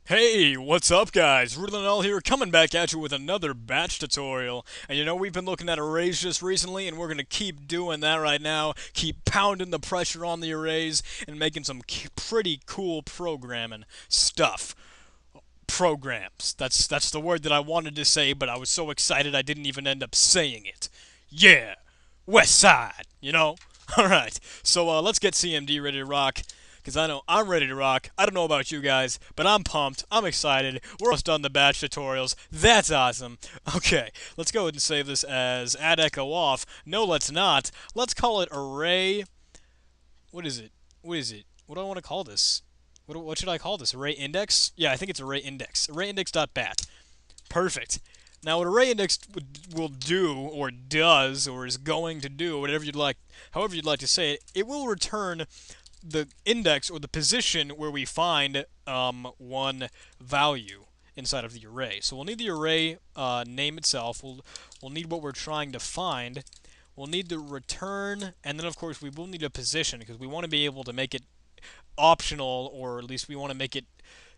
Hey, what's up guys? Rudelinall here, coming back at you with another batch tutorial. And you know, we've been looking at arrays just recently, and we're going to keep doing that right now. Keep pounding the pressure on the arrays, and making some pretty cool programming stuff. Programs. That's the word that I wanted to say, but I was so excited I didn't even end up saying it. Yeah! West Side, you know? Alright, so let's get CMD ready to rock. Because I know I'm ready to rock. I don't know about you guys, but I'm pumped. I'm excited. We're almost done the batch tutorials. That's awesome. Okay, let's go ahead and save this as add echo off. No, let's not. Let's call it array. What is it? What is it? What do I want to call this? What should I call this? Array index? Yeah, I think it's array index. Array index.bat. Perfect. Now, what array index will do, or does, or is going to do, whatever you'd like, however you'd like to say it, it will return the index or the position where we find one value inside of the array. So we'll need the array name itself. We'll need what we're trying to find. We'll need the return, and then of course we will need a position because we want to be able to make it optional, or at least we want to make it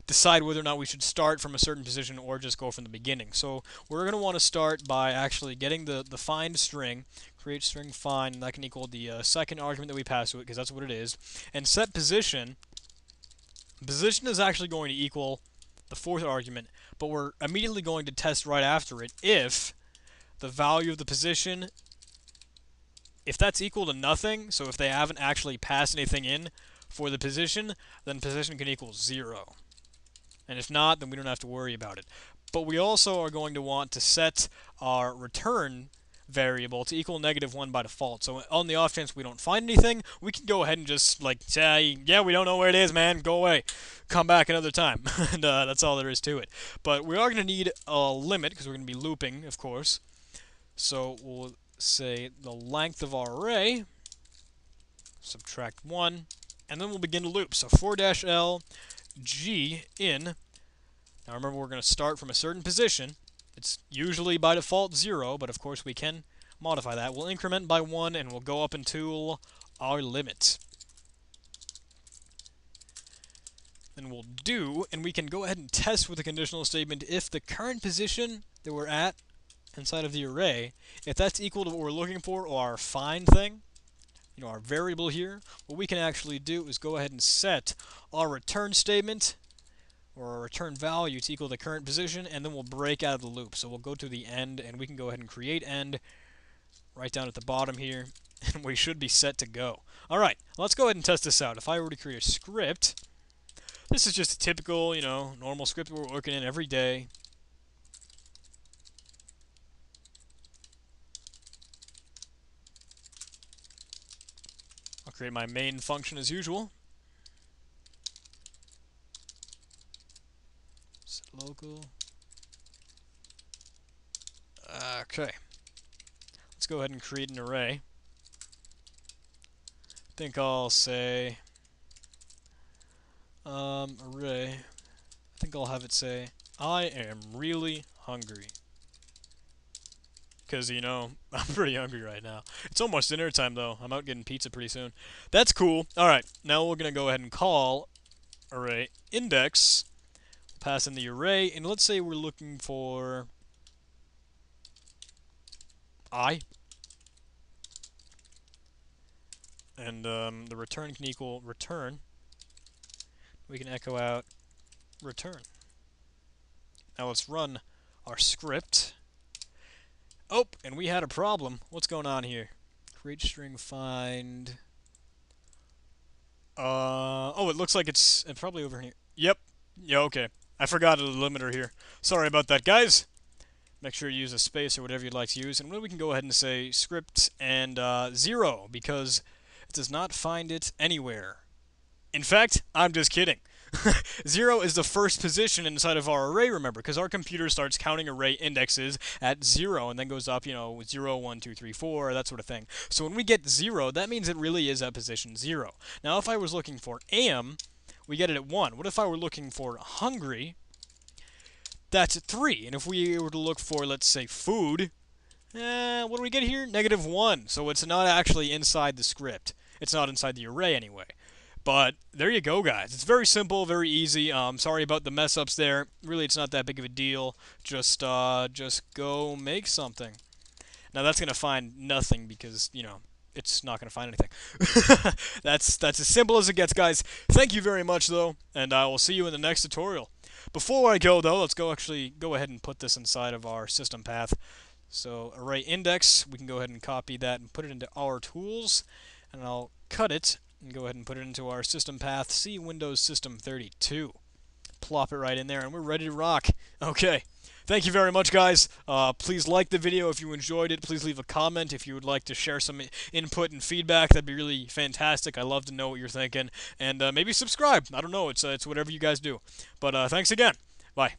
decide whether or not we should start from a certain position or just go from the beginning. So we're going to want to start by actually getting the find string, create string find, and that can equal the second argument that we pass to it, because that's what it is, and set position. Position is actually going to equal the fourth argument, but we're immediately going to test right after it if the value of the position, if that's equal to nothing, so if they haven't actually passed anything in for the position, then position can equal 0. And if not, then we don't have to worry about it. But we also are going to want to set our return variable to equal -1 by default. So on the off chance we don't find anything, we can go ahead and just like say, yeah, we don't know where it is, man, go away. Come back another time. And that's all there is to it. But we are going to need a limit, because we're going to be looping, of course. So we'll say the length of our array, subtract 1, and then we'll begin to loop. So 4-L G in. Now remember, we're going to start from a certain position. It's usually by default 0, but of course we can modify that. We'll increment by 1, and we'll go up until our limit. Then we'll do, and we can go ahead and test with a conditional statement if the current position that we're at inside of the array, if that's equal to what we're looking for, or our find thing, you know, our variable here, what we can actually do is go ahead and set our return statement, or our return value, to equal the current position, and then we'll break out of the loop. So we'll go to the end, and we can go ahead and create end right down at the bottom here, and we should be set to go. Alright, let's go ahead and test this out. If I were to create a script, this is just a typical, you know, normal script we're working in every day. I'll create my main function as usual. Set local. Okay. Let's go ahead and create an array. I think I'll say array. I think I'll have it say, I am really hungry. Because, you know, I'm pretty hungry right now. It's almost dinner time, though. I'm out getting pizza pretty soon. That's cool. Alright, now we're going to go ahead and call array index. Pass in the array, and let's say we're looking for I. And the return can equal return. We can echo out return. Now let's run our script. Oh, and we had a problem. What's going on here? Create string find. Oh, it looks like it's probably over here. Yep. Yeah, okay. I forgot a limiter here. Sorry about that, guys. Make sure you use a space or whatever you'd like to use. And then we can go ahead and say script and 0, because it does not find it anywhere. In fact, I'm just kidding. 0 is the first position inside of our array, remember, because our computer starts counting array indexes at 0 and then goes up, you know, 0, 1, 2, 3, 4, that sort of thing. So when we get 0, that means it really is at position 0. Now, if I was looking for am, we get it at 1. What if I were looking for hungry? That's at 3. And if we were to look for, let's say, food, what do we get here? -1. So it's not actually inside the script. It's not inside the array anyway. But there you go, guys. It's very simple, very easy. Sorry about the mess ups there. Really, it's not that big of a deal. Just go make something. Now that's gonna find nothing because it's not gonna find anything. That's as simple as it gets, guys. Thank you very much, though, and I will see you in the next tutorial. Before I go, though, let's go ahead and put this inside of our system path. So array index, we can go ahead and copy that and put it into our tools, and I'll cut it and go ahead and put it into our system path C Windows System 32. Plop it right in there, and we're ready to rock. Okay. Thank you very much, guys. Please like the video if you enjoyed it. Please leave a comment if you would like to share some input and feedback. That'd be really fantastic. I love to know what you're thinking. And maybe subscribe. I don't know. It's whatever you guys do. But thanks again. Bye.